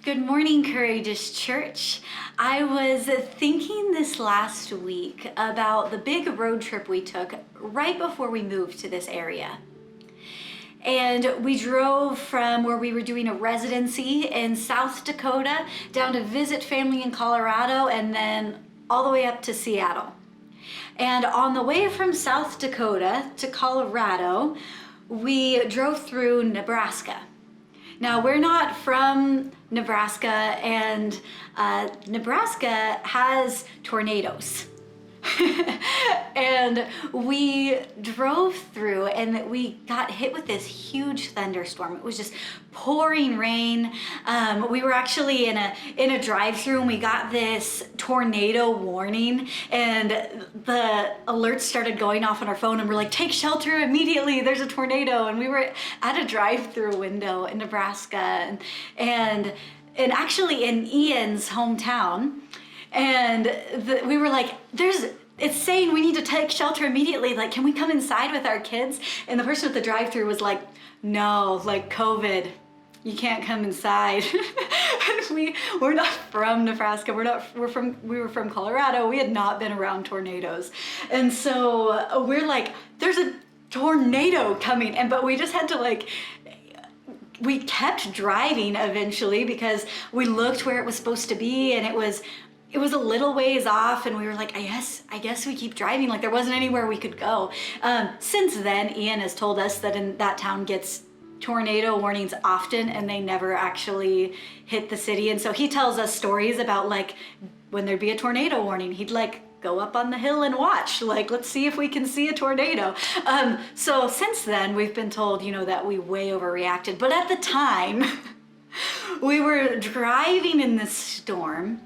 Good morning, Courageous Church. I was thinking this last week about the big road trip we took right before we moved to this area. And we drove from where we were doing a residency in South Dakota down to visit family in Colorado and then all the way up to Seattle. And on the way from South Dakota to Colorado, we drove through Nebraska. Now, we're not from Nebraska, and Nebraska has tornadoes. And we drove through and we got hit with this huge thunderstorm. It was just pouring rain. We were actually in a drive-through and we got this tornado warning, and the alerts started going off on our phone and we're like, take shelter immediately, there's a tornado. And we were at a drive-through window in Nebraska and actually in Ian's hometown. And we were like, it's saying we need to take shelter immediately. Like, can we come inside with our kids? And the person at the drive-thru was like, no, like COVID, you can't come inside. And we're not from Nebraska. We were from Colorado. We had not been around tornadoes. And so we're like, there's a tornado coming. But we just had to we kept driving eventually because we looked where it was supposed to be, and it was a little ways off, and we were like, I guess we keep driving. Like, there wasn't anywhere we could go. Since then, Ian has told us that in that town gets tornado warnings often, and they never actually hit the city. And so he tells us stories about when there'd be a tornado warning, he'd go up on the hill and watch, let's see if we can see a tornado. So since then, we've been told, that we way overreacted. But at the time, we were driving in this storm,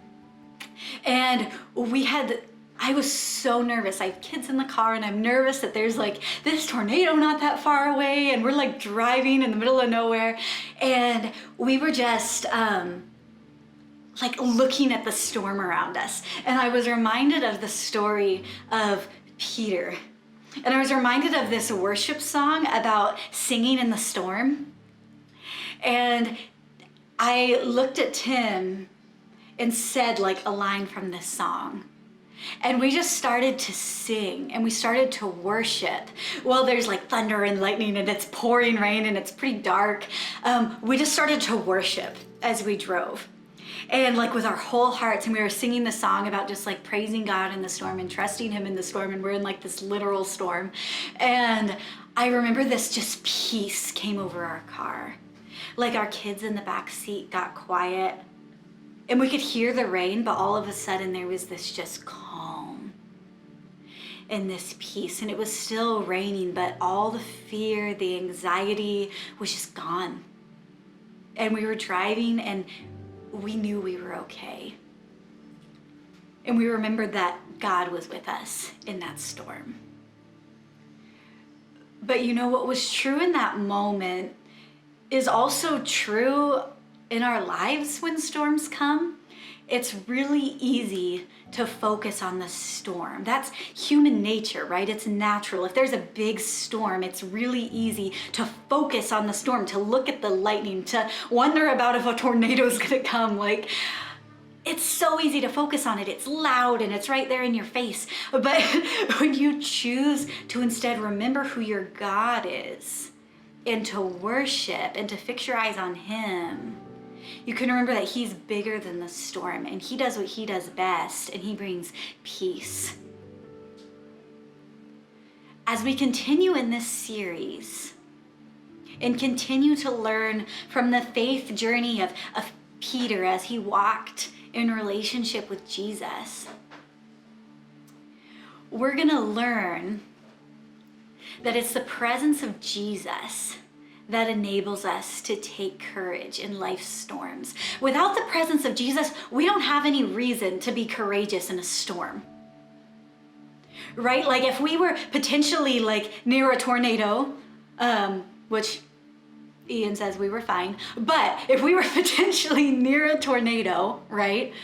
and I was so nervous. I have kids in the car, and I'm nervous that there's this tornado not that far away, and we're driving in the middle of nowhere. And we were just looking at the storm around us. And I was reminded of the story of Peter. And I was reminded of this worship song about singing in the storm. And I looked at Tim and said a line from this song. And we just started to sing, and we started to worship. Well, there's thunder and lightning, and it's pouring rain, and it's pretty dark. We just started to worship as we drove. And with our whole hearts, and we were singing the song about just praising God in the storm and trusting Him in the storm, and we're in this literal storm. And I remember this just peace came over our car. Our kids in the back seat got quiet. And we could hear the rain, but all of a sudden there was this just calm and this peace. And it was still raining, but all the fear, the anxiety was just gone. And we were driving, and we knew we were okay. And we remembered that God was with us in that storm. But what was true in that moment is also true in our lives when storms come. It's really easy to focus on the storm. That's human nature, right? It's natural. If there's a big storm, it's really easy to focus on the storm, to look at the lightning, to wonder about if a tornado is gonna come. It's so easy to focus on it. It's loud and it's right there in your face. But when you choose to instead remember who your God is, and to worship and to fix your eyes on Him, you can remember that He's bigger than the storm, and He does what He does best, and He brings peace. As we continue in this series and continue to learn from the faith journey of Peter as he walked in relationship with Jesus, we're gonna learn that it's the presence of Jesus that enables us to take courage in life's storms. Without the presence of Jesus, we don't have any reason to be courageous in a storm. Right? If we were potentially near a tornado, which Ian says we were fine, but if we were potentially near a tornado, right,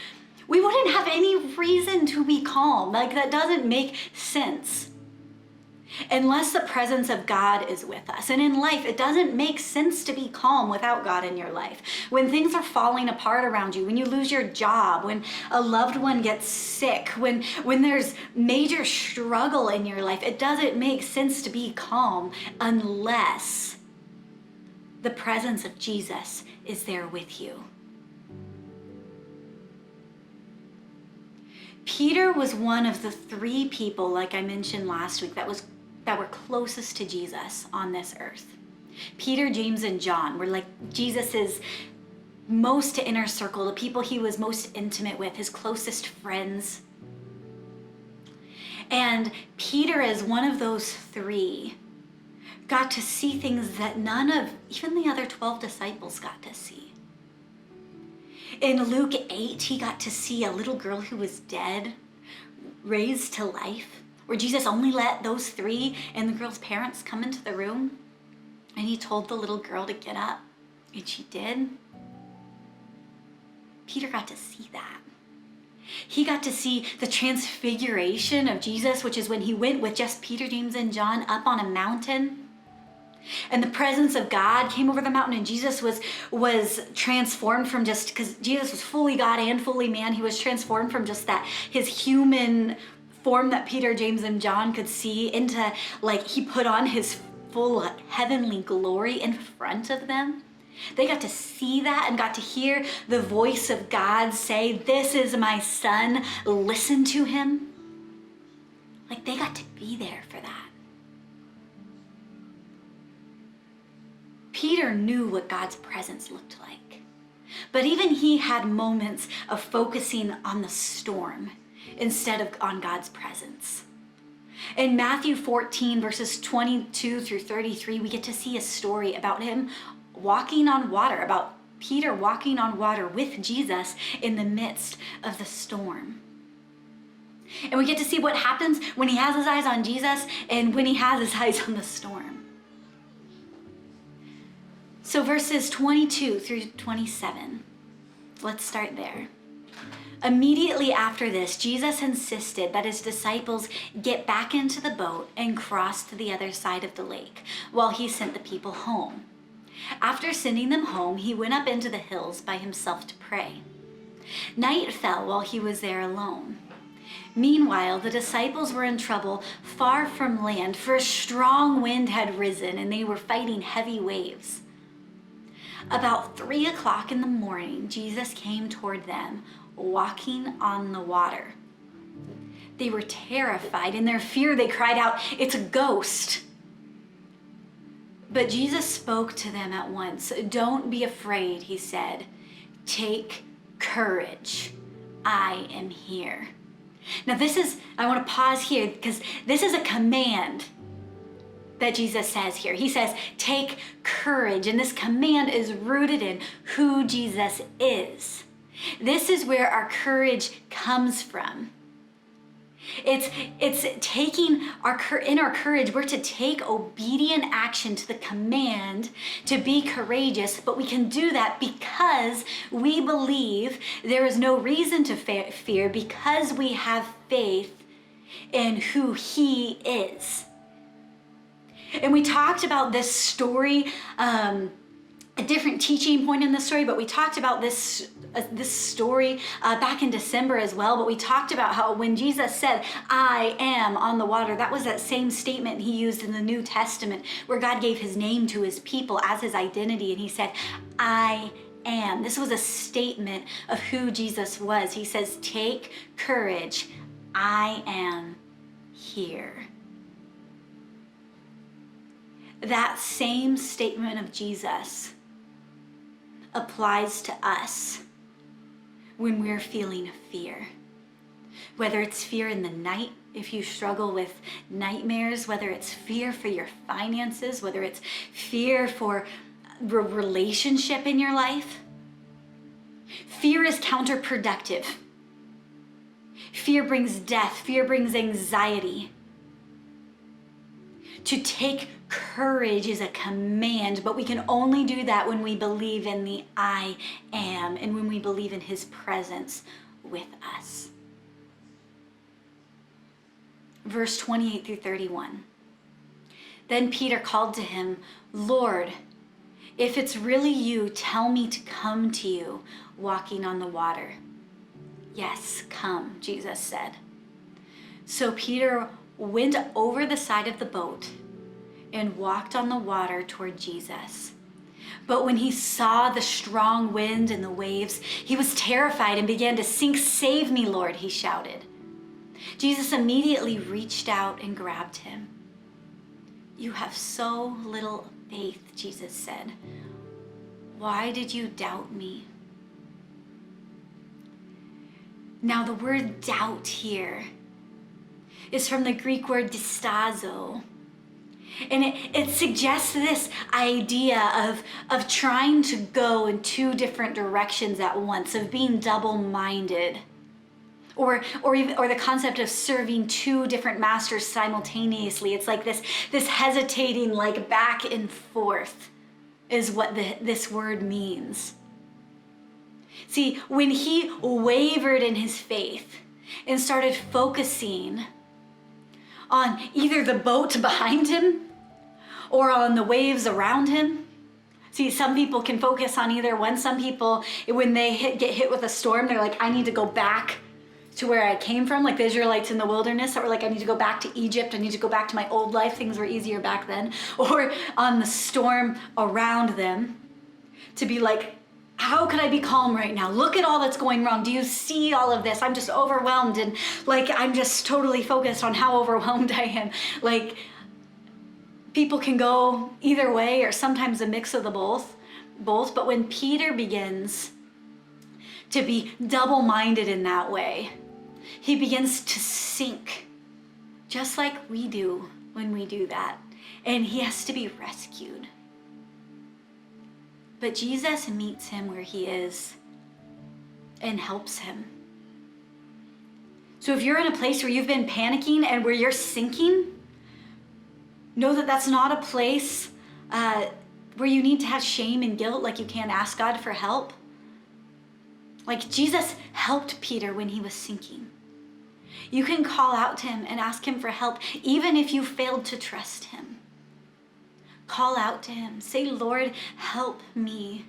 we wouldn't have any reason to be calm. That doesn't make sense. unless the presence of God is with us. And in life, it doesn't make sense to be calm without God in your life. When things are falling apart around you, when you lose your job, when a loved one gets sick, when there's major struggle in your life, it doesn't make sense to be calm unless the presence of Jesus is there with you. Peter was one of the 3 people, like I mentioned last week, that were closest to Jesus on this earth. Peter, James, and John were like Jesus's most inner circle, the people he was most intimate with, his closest friends. And Peter, as one of those 3, got to see things that none of even the other 12 disciples got to see. In Luke 8, he got to see a little girl who was dead raised to life, where Jesus only let those 3 and the girl's parents come into the room, and he told the little girl to get up, and she did. Peter got to see that. He got to see the transfiguration of Jesus, which is when he went with just Peter, James, and John up on a mountain. And the presence of God came over the mountain, and Jesus was transformed from just, because Jesus was fully God and fully man, he was transformed from just that, his human form that Peter, James, and John could see, into like he put on his full heavenly glory in front of them. They got to see that and got to hear the voice of God say, "This is my son, listen to him." Like they got to be there for that. Peter knew what God's presence looked like, but even he had moments of focusing on the storm instead of on God's presence. In Matthew 14, verses 22 through 33, we get to see a story about him walking on water, about Peter walking on water with Jesus in the midst of the storm. And we get to see what happens when he has his eyes on Jesus and when he has his eyes on the storm. So verses 22 through 27, let's start there. Immediately after this, Jesus insisted that his disciples get back into the boat and cross to the other side of the lake while he sent the people home. After sending them home, he went up into the hills by himself to pray. Night fell while he was there alone. Meanwhile, the disciples were in trouble far from land, for a strong wind had risen and they were fighting heavy waves. About 3 o'clock in the morning, Jesus came toward them, walking on the water. They were terrified. In their fear, they cried out, "It's a ghost." But Jesus spoke to them at once. "Don't be afraid," he said. "Take courage. I am here." Now I want to pause here because this is a command that Jesus says here. He says, take courage. And this command is rooted in who Jesus is. This is where our courage comes from. It's taking in our courage, we're to take obedient action to the command to be courageous, but we can do that because we believe there is no reason to fear, because we have faith in who he is. And we talked about this story, a different teaching point in the story, but we talked about this story back in December as well. But we talked about how when Jesus said, "I am" on the water, that was that same statement he used in the New Testament, where God gave his name to his people as his identity. And he said, "I am." This was a statement of who Jesus was. He says, "Take courage. I am here." That same statement of Jesus applies to us when we're feeling fear. Whether it's fear in the night, if you struggle with nightmares, whether it's fear for your finances, whether it's fear for a relationship in your life. Fear is counterproductive. Fear brings death. Fear brings anxiety. To take courage is a command, but we can only do that when we believe in the I am and when we believe in his presence with us. Verse 28 through 31. Then Peter called to him, "Lord, if it's really you, tell me to come to you walking on the water." "Yes, come," Jesus said. So Peter went over the side of the boat and walked on the water toward Jesus. But when he saw the strong wind and the waves, he was terrified and began to sink. "Save me, Lord," he shouted. Jesus immediately reached out and grabbed him. "You have so little faith," Jesus said. "Why did you doubt me?" Now the word doubt here is from the Greek word distazo. And it suggests this idea of trying to go in two different directions at once, of being double-minded. Or the concept of serving two different masters simultaneously. It's like this hesitating, like back and forth is what this word means. See, when he wavered in his faith and started focusing on either the boat behind him or on the waves around him. See, some people can focus on either one. Some people, when they get hit with a storm, they're like, I need to go back to where I came from, like the Israelites in the wilderness, or like, I need to go back to Egypt. I need to go back to my old life. Things were easier back then. Or on the storm around them to be like, how can I be calm right now? Look at all that's going wrong. Do you see all of this? I'm just overwhelmed, and like I'm just totally focused on how overwhelmed I am. Like, people can go either way, or sometimes a mix of the both. But when Peter begins to be double-minded in that way, he begins to sink, just like we do when we do that. And he has to be rescued. But Jesus meets him where he is and helps him. So if you're in a place where you've been panicking and where you're sinking, know that that's not a place where you need to have shame and guilt, like you can't ask God for help. Like Jesus helped Peter when he was sinking. You can call out to him and ask him for help, even if you failed to trust him. Call out to him. Say, "Lord, help me."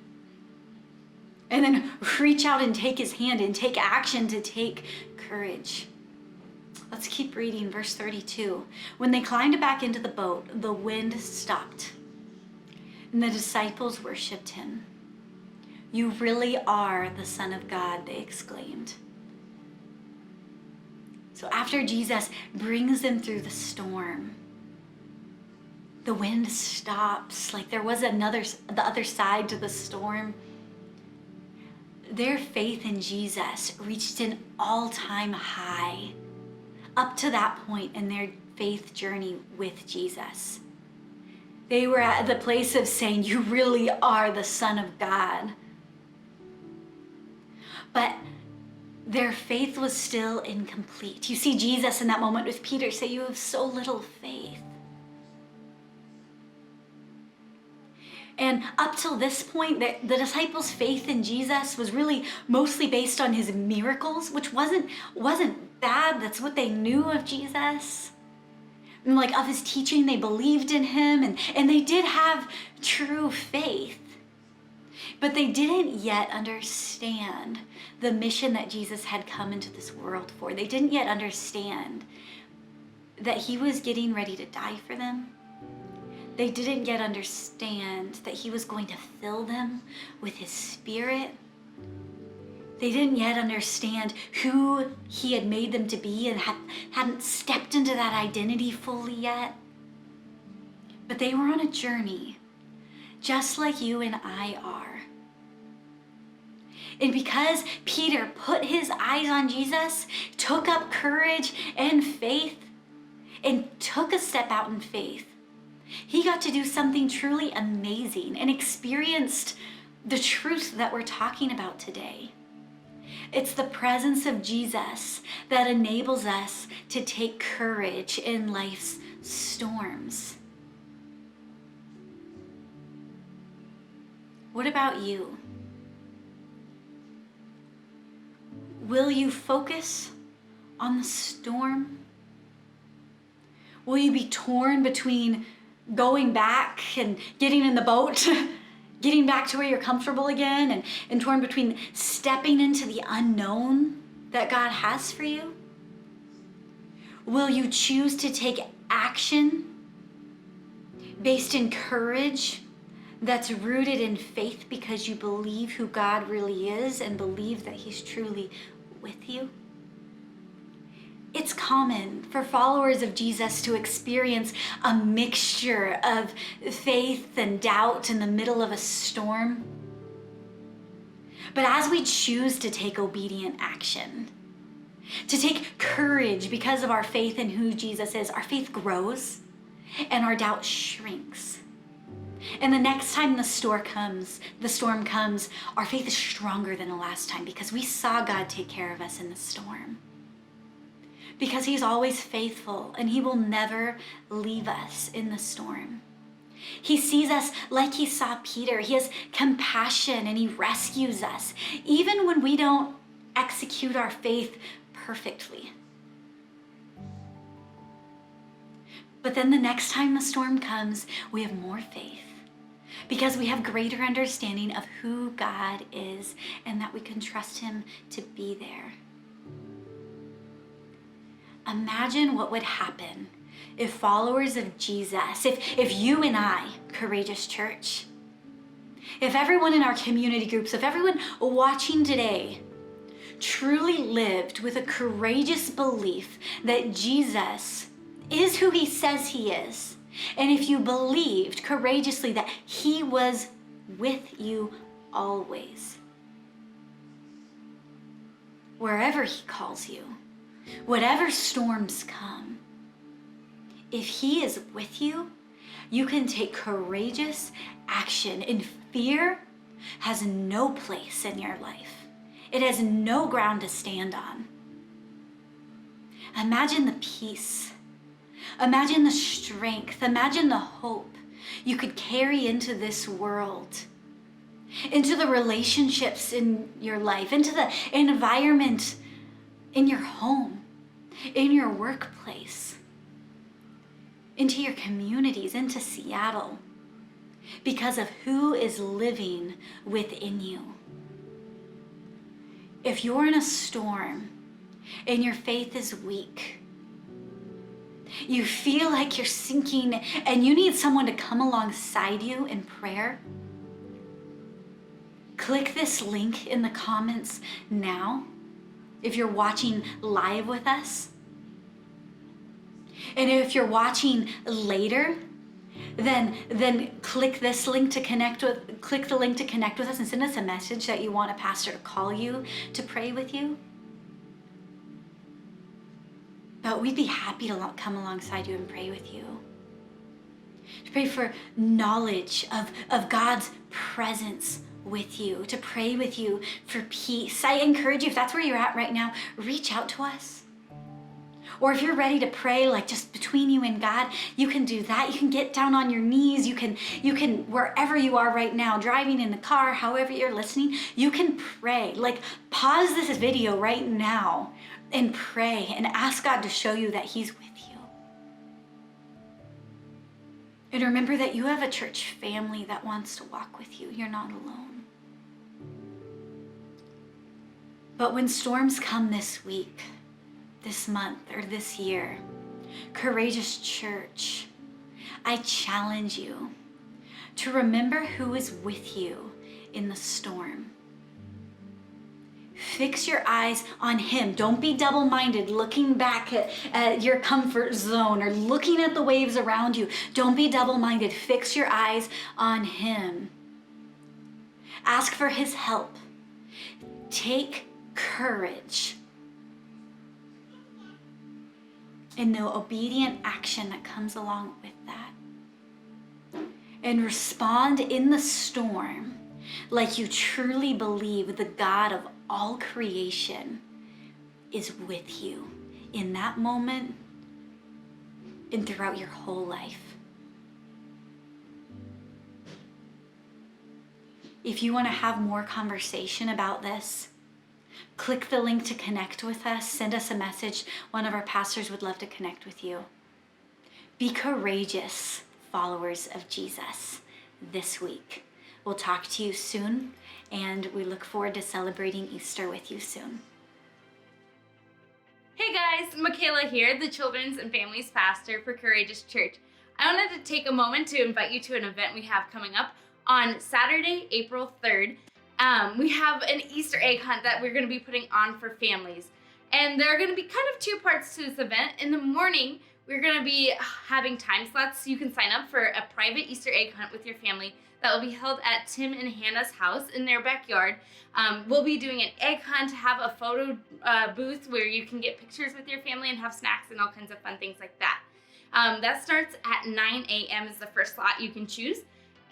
And then reach out and take his hand and take action to take courage. Let's keep reading verse 32. When they climbed back into the boat, the wind stopped, and the disciples worshiped him. "You really are the Son of God," they exclaimed. So after Jesus brings them through the storm, the wind stops, like there was the other side to the storm. Their faith in Jesus reached an all-time high up to that point in their faith journey with Jesus. They were at the place of saying, "You really are the Son of God." But their faith was still incomplete. You see Jesus in that moment with Peter say, "You have so little faith." And up till this point, the disciples' faith in Jesus was really mostly based on his miracles, which wasn't bad. That's what they knew of Jesus. And like of his teaching, they believed in him, and they did have true faith. But they didn't yet understand the mission that Jesus had come into this world for. They didn't yet understand that he was getting ready to die for them. They didn't yet understand that he was going to fill them with his Spirit. They didn't yet understand who he had made them to be and hadn't stepped into that identity fully yet. But they were on a journey, just like you and I are. And because Peter put his eyes on Jesus, took up courage and faith, and took a step out in faith, he got to do something truly amazing and experienced the truth that we're talking about today. It's the presence of Jesus that enables us to take courage in life's storms. What about you? Will you focus on the storm? Will you be torn between going back and getting in the boat, getting back to where you're comfortable again, and torn between stepping into the unknown that God has for you? Will you choose to take action based in courage that's rooted in faith because you believe who God really is and believe that He's truly with you? It's common for followers of Jesus to experience a mixture of faith and doubt in the middle of a storm. But as we choose to take obedient action, to take courage because of our faith in who Jesus is, our faith grows and our doubt shrinks. And the next time the storm comes, our faith is stronger than the last time because we saw God take care of us in the storm. Because He's always faithful and He will never leave us in the storm. He sees us like He saw Peter. He has compassion and He rescues us, even when we don't execute our faith perfectly. But then the next time the storm comes, we have more faith because we have greater understanding of who God is and that we can trust Him to be there. Imagine what would happen if followers of Jesus, if you and I, Courageous Church, if everyone in our community groups, if everyone watching today truly lived with a courageous belief that Jesus is who He says He is, and if you believed courageously that He was with you always, wherever He calls you, whatever storms come, if He is with you, you can take courageous action, and fear has no place in your life. It has no ground to stand on. Imagine the peace, imagine the strength, imagine the hope you could carry into this world, into the relationships in your life, into the environment in your home, in your workplace, into your communities, into Seattle, because of who is living within you. If you're in a storm and your faith is weak, you feel like you're sinking and you need someone to come alongside you in prayer, click this link in the comments now. If you're watching live with us, and if you're watching later, then click this link to connect with us and send us a message that you want a pastor to call you to pray with you. But we'd be happy to come alongside you and pray with you. To pray for knowledge of God's presence with you, to pray with you for peace. I encourage you, if that's where you're at right now, reach out to us. Or if you're ready to pray, like just between you and God, you can do that. You can get down on your knees. You can, wherever you are right now, driving in the car, however you're listening, you can pray. Like pause this video right now and pray and ask God to show you that He's with you. And remember that you have a church family that wants to walk with you. You're not alone. But when storms come this week, this month, or this year, Courageous Church, I challenge you to remember who is with you in the storm. Fix your eyes on Him. Don't be double-minded, looking back at your comfort zone or looking at the waves around you. Don't be double-minded. Fix your eyes on Him. Ask for His help. Take courage in the obedient action that comes along with that. And respond in the storm like you truly believe the God of all creation is with you in that moment and throughout your whole life. If you want to have more conversation about this, click the link to connect with us. Send us a message. One of our pastors would love to connect with you. Be courageous, followers of Jesus this week. We'll talk to you soon, and we look forward to celebrating Easter with you soon. Hey guys, Michaela here, the Children's and Families Pastor for Courageous Church. I wanted to take a moment to invite you to an event we have coming up on Saturday, April 3rd. We have an Easter egg hunt that we're going to be putting on for families. And there are going to be kind of two parts to this event. In the morning, we're going to be having time slots so you can sign up for a private Easter egg hunt with your family that will be held at Tim and Hannah's house in their backyard. We'll be doing an egg hunt, have a photo booth where you can get pictures with your family and have snacks and all kinds of fun things like that. That starts at 9 a.m. is the first slot you can choose.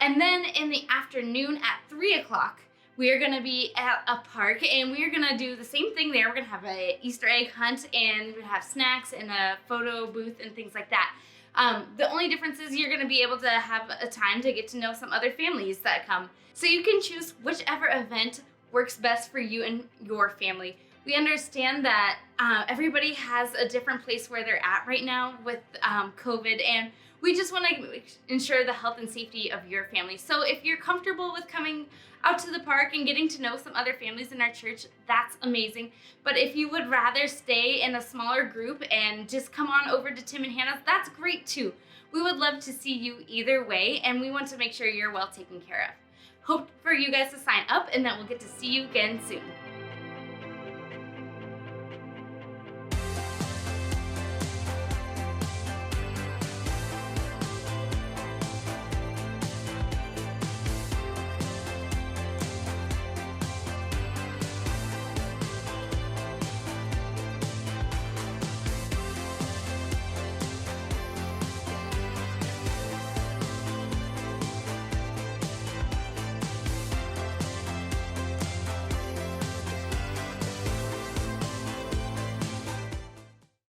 And then in the afternoon at 3 o'clock, we are going to be at a park and we are going to do the same thing there. We're going to have an Easter egg hunt and we have snacks and a photo booth and things like that. The only difference is you're going to be able to have a time to get to know some other families that come. So you can choose whichever event works best for you and your family. We understand that everybody has a different place where they're at right now with COVID, and we just want to ensure the health and safety of your family. So if you're comfortable with coming out to the park and getting to know some other families in our church, that's amazing. But if you would rather stay in a smaller group and just come on over to Tim and Hannah's, that's great too. We would love to see you either way, and we want to make sure you're well taken care of. Hope for you guys to sign up and that we'll get to see you again soon.